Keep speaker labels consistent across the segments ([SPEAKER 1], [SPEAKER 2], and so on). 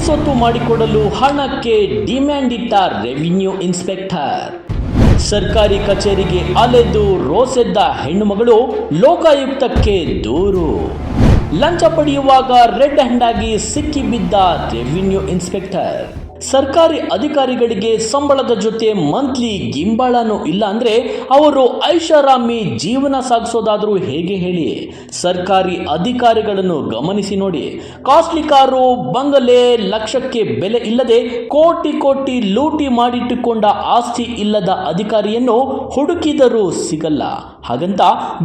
[SPEAKER 1] ಸ್ವತ್ತು ಮಾಡಿಕೊಡಲು ಹಣಕ್ಕೆ ಡಿಮ್ಯಾಂಡ್ ಇಟ್ಟ ರೆವಿನ್ಯೂ ಇನ್ಸ್ಪೆಕ್ಟರ್. ಸರ್ಕಾರಿ ಕಚೇರಿಗೆ ಅಲೆದು ರೋಸೆದ್ದ ಹೆಣ್ಣುಮಗಳು ಲೋಕಾಯುಕ್ತಕ್ಕೆ ದೂರು. ಲಂಚ ಪಡೆಯುವಾಗ ರೆಡ್ ಹ್ಯಾಂಡ್ ಆಗಿ ಸಿಕ್ಕಿಬಿದ್ದ ರೆವಿನ್ಯೂ ಇನ್ಸ್ಪೆಕ್ಟರ್. ಸರ್ಕಾರಿ ಅಧಿಕಾರಿಗಳಿಗೆ ಸಂಬಳದ ಜೊತೆ ಮಂತ್ಲಿ ಗಿಂಬಾಳನೂ ಇಲ್ಲ ಅಂದ್ರೆ ಅವರು ಐಷಾರಾಮಿ ಜೀವನ ಸಾಗಿಸೋದಾದ್ರೂ ಹೇಗೆ ಹೇಳಿ? ಸರ್ಕಾರಿ ಅಧಿಕಾರಿಗಳನ್ನು ಗಮನಿಸಿ ನೋಡಿ. ಕಾಸ್ಟ್ಲಿ ಕಾರು, ಬಂಗಲೆ, ಲಕ್ಷಕ್ಕೆ ಬೆಲೆ ಇಲ್ಲದೆ ಕೋಟಿ ಕೋಟಿ ಲೂಟಿ ಮಾಡಿಟ್ಟುಕೊಂಡ ಆಸ್ತಿ ಇಲ್ಲದ ಅಧಿಕಾರಿಯನ್ನು ಹುಡುಕಿದರೂ ಸಿಗಲ್ಲ. ಹಾಗಂತ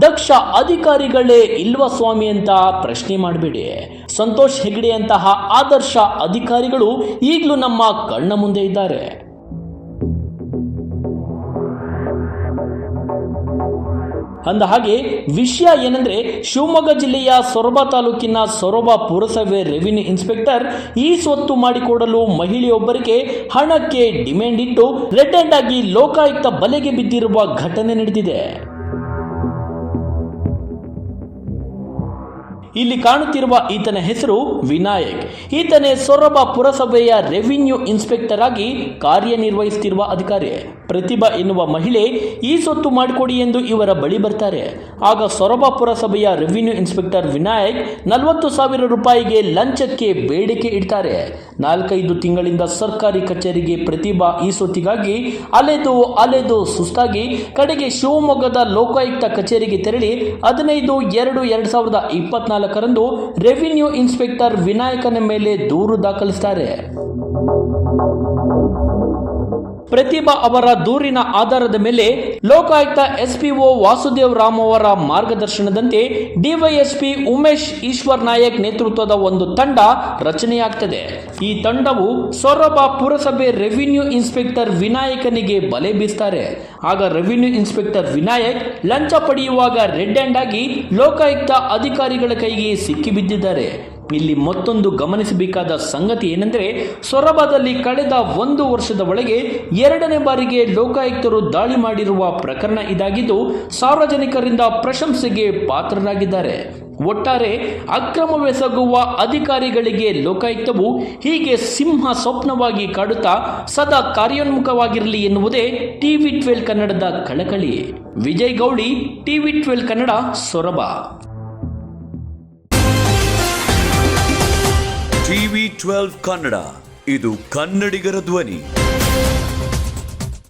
[SPEAKER 1] ದಕ್ಷ ಅಧಿಕಾರಿಗಳೇ ಇಲ್ವಾ ಸ್ವಾಮಿ ಅಂತ ಪ್ರಶ್ನೆ ಮಾಡಬೇಡಿ. ಸಂತೋಷ್ ಹೆಗ್ಡೆ ಅಂತಹ ಆದರ್ಶ ಅಧಿಕಾರಿಗಳು ಈಗಲೂ ನಮ್ಮ ಕಣ್ಣ ಮುಂದೆ ಇದ್ದಾರೆ. ಅಂದ ಹಾಗೆ ವಿಷಯ ಏನಂದ್ರೆ, ಶಿವಮೊಗ್ಗ ಜಿಲ್ಲೆಯ ಸೊರಬ ತಾಲೂಕಿನ ಸೊರಬ ಪುರಸಭೆ ರೆವಿನ್ಯೂ ಇನ್ಸ್ಪೆಕ್ಟರ್ ಈ ಸ್ವತ್ತು ಮಾಡಿಕೊಡಲು ಮಹಿಳೆಯೊಬ್ಬರಿಗೆ ಹಣಕ್ಕೆ ಡಿಮ್ಯಾಂಡ್ ಇಟ್ಟು ರೆಡ್ ಹ್ಯಾಂಡ್ ಆಗಿ ಲೋಕಾಯುಕ್ತ ಬಲೆಗೆ ಬಿದ್ದಿರುವ ಘಟನೆ ನಡೆದಿದೆ. ಇಲ್ಲಿ ಕಾಣುತ್ತಿರುವ ಈತನ ಹೆಸರು ವಿನಾಯಕ್. ಈತನೇ ಸೊರಬ ಪುರಸಭೆಯ ರೆವಿನ್ಯೂ ಇನ್ಸ್ಪೆಕ್ಟರ್ ಆಗಿ ಕಾರ್ಯನಿರ್ವಹಿಸುತ್ತಿರುವ ಅಧಿಕಾರಿ. ಪ್ರತಿಭಾ ಎನ್ನುವ ಮಹಿಳೆ ಈ ಸ್ವತ್ತು ಮಾಡಿಕೊಡಿ ಎಂದು ಇವರ ಬಳಿ ಬರ್ತಾರೆ. ಆಗ ಸೊರಬ ಪುರಸಭೆಯ ರೆವಿನ್ಯೂ ಇನ್ಸ್ಪೆಕ್ಟರ್ ವಿನಾಯಕ್ 40,000 ರೂಪಾಯಿಗೆ ಲಂಚಕ್ಕೆ ಬೇಡಿಕೆ ಇಡ್ತಾರೆ. 4-5 ತಿಂಗಳಿಂದ ಸರ್ಕಾರಿ ಕಚೇರಿಗೆ ಪ್ರತಿಭಾ ಈ ಸ್ವತ್ತಿಗಾಗಿ ಅಲೆದು ಸುಸ್ತಾಗಿ ಕಡೆಗೆ ಶಿವಮೊಗ್ಗದ ಲೋಕಾಯುಕ್ತ ಕಚೇರಿಗೆ ತೆರಳಿ 15/2/2024 ರೆವಿನ್ಯೂ ಇನ್ಸ್ಪೆಕ್ಟರ್ ವಿನಾಯಕನ ಮೇಲೆ ದೂರು ದಾಖಲಿಸುತ್ತಾರೆ. ಪ್ರತಿಭಾ ಅವರ ದೂರಿನ ಆಧಾರದ ಮೇಲೆ ಲೋಕಾಯುಕ್ತ ಎಸ್ಪಿಒ ವಾಸುದೇವ್ ರಾಮ್ ಅವರ ಮಾರ್ಗದರ್ಶನದಂತೆ ಡಿವೈಎಸ್ಪಿ ಉಮೇಶ್ ಈಶ್ವರ್ ನಾಯಕ್ ನೇತೃತ್ವದ ಒಂದು ತಂಡ ರಚನೆಯಾಗ್ತದೆ. ಈ ತಂಡವು ಸೊರಬ ಪುರಸಭೆ ರೆವಿನ್ಯೂ ಇನ್ಸ್ಪೆಕ್ಟರ್ ವಿನಾಯಕನಿಗೆ ಬಲೆ ಬೀಸ್ತಾರೆ. ಆಗ ರೆವಿನ್ಯೂ ಇನ್ಸ್ಪೆಕ್ಟರ್ ವಿನಾಯಕ್ ಲಂಚ ಪಡೆಯುವಾಗ ರೆಡ್ ಹ್ಯಾಂಡ್ ಆಗಿ ಲೋಕಾಯುಕ್ತ ಅಧಿಕಾರಿಗಳ ಕೈಗೆ ಸಿಕ್ಕಿಬಿದ್ದಿದ್ದಾರೆ. ಇಲ್ಲಿ ಮತ್ತೊಂದು ಗಮನಿಸಬೇಕಾದ ಸಂಗತಿ ಏನೆಂದರೆ, ಸೊರಬದಲ್ಲಿ ಕಳೆದ 1 ವರ್ಷದ ಒಳಗೆ 2ನೇ ಬಾರಿಗೆ ಲೋಕಾಯುಕ್ತರು ದಾಳಿ ಮಾಡಿರುವ ಪ್ರಕರಣ ಇದಾಗಿದ್ದು ಸಾರ್ವಜನಿಕರಿಂದ ಪ್ರಶಂಸೆಗೆ ಪಾತ್ರರಾಗಿದ್ದಾರೆ. ಒಟ್ಟಾರೆ ಅಕ್ರಮವೆಸಗುವ ಅಧಿಕಾರಿಗಳಿಗೆ ಲೋಕಾಯುಕ್ತವು ಹೀಗೆ ಸಿಂಹ ಸ್ವಪ್ನವಾಗಿ ಕಾಡುತ್ತಾ ಸದಾ ಕಾರ್ಯೋನ್ಮುಖವಾಗಿರಲಿ ಎನ್ನುವುದೇ TV12 ಕನ್ನಡದ ಕಳಕಳಿ. ವಿಜಯ್ ಗೌಳಿ, TV12 ಕನ್ನಡ, ಸೊರಬ.
[SPEAKER 2] TV12 ಕನ್ನಡ, ಇದು ಕನ್ನಡಿಗರ ಧ್ವನಿ.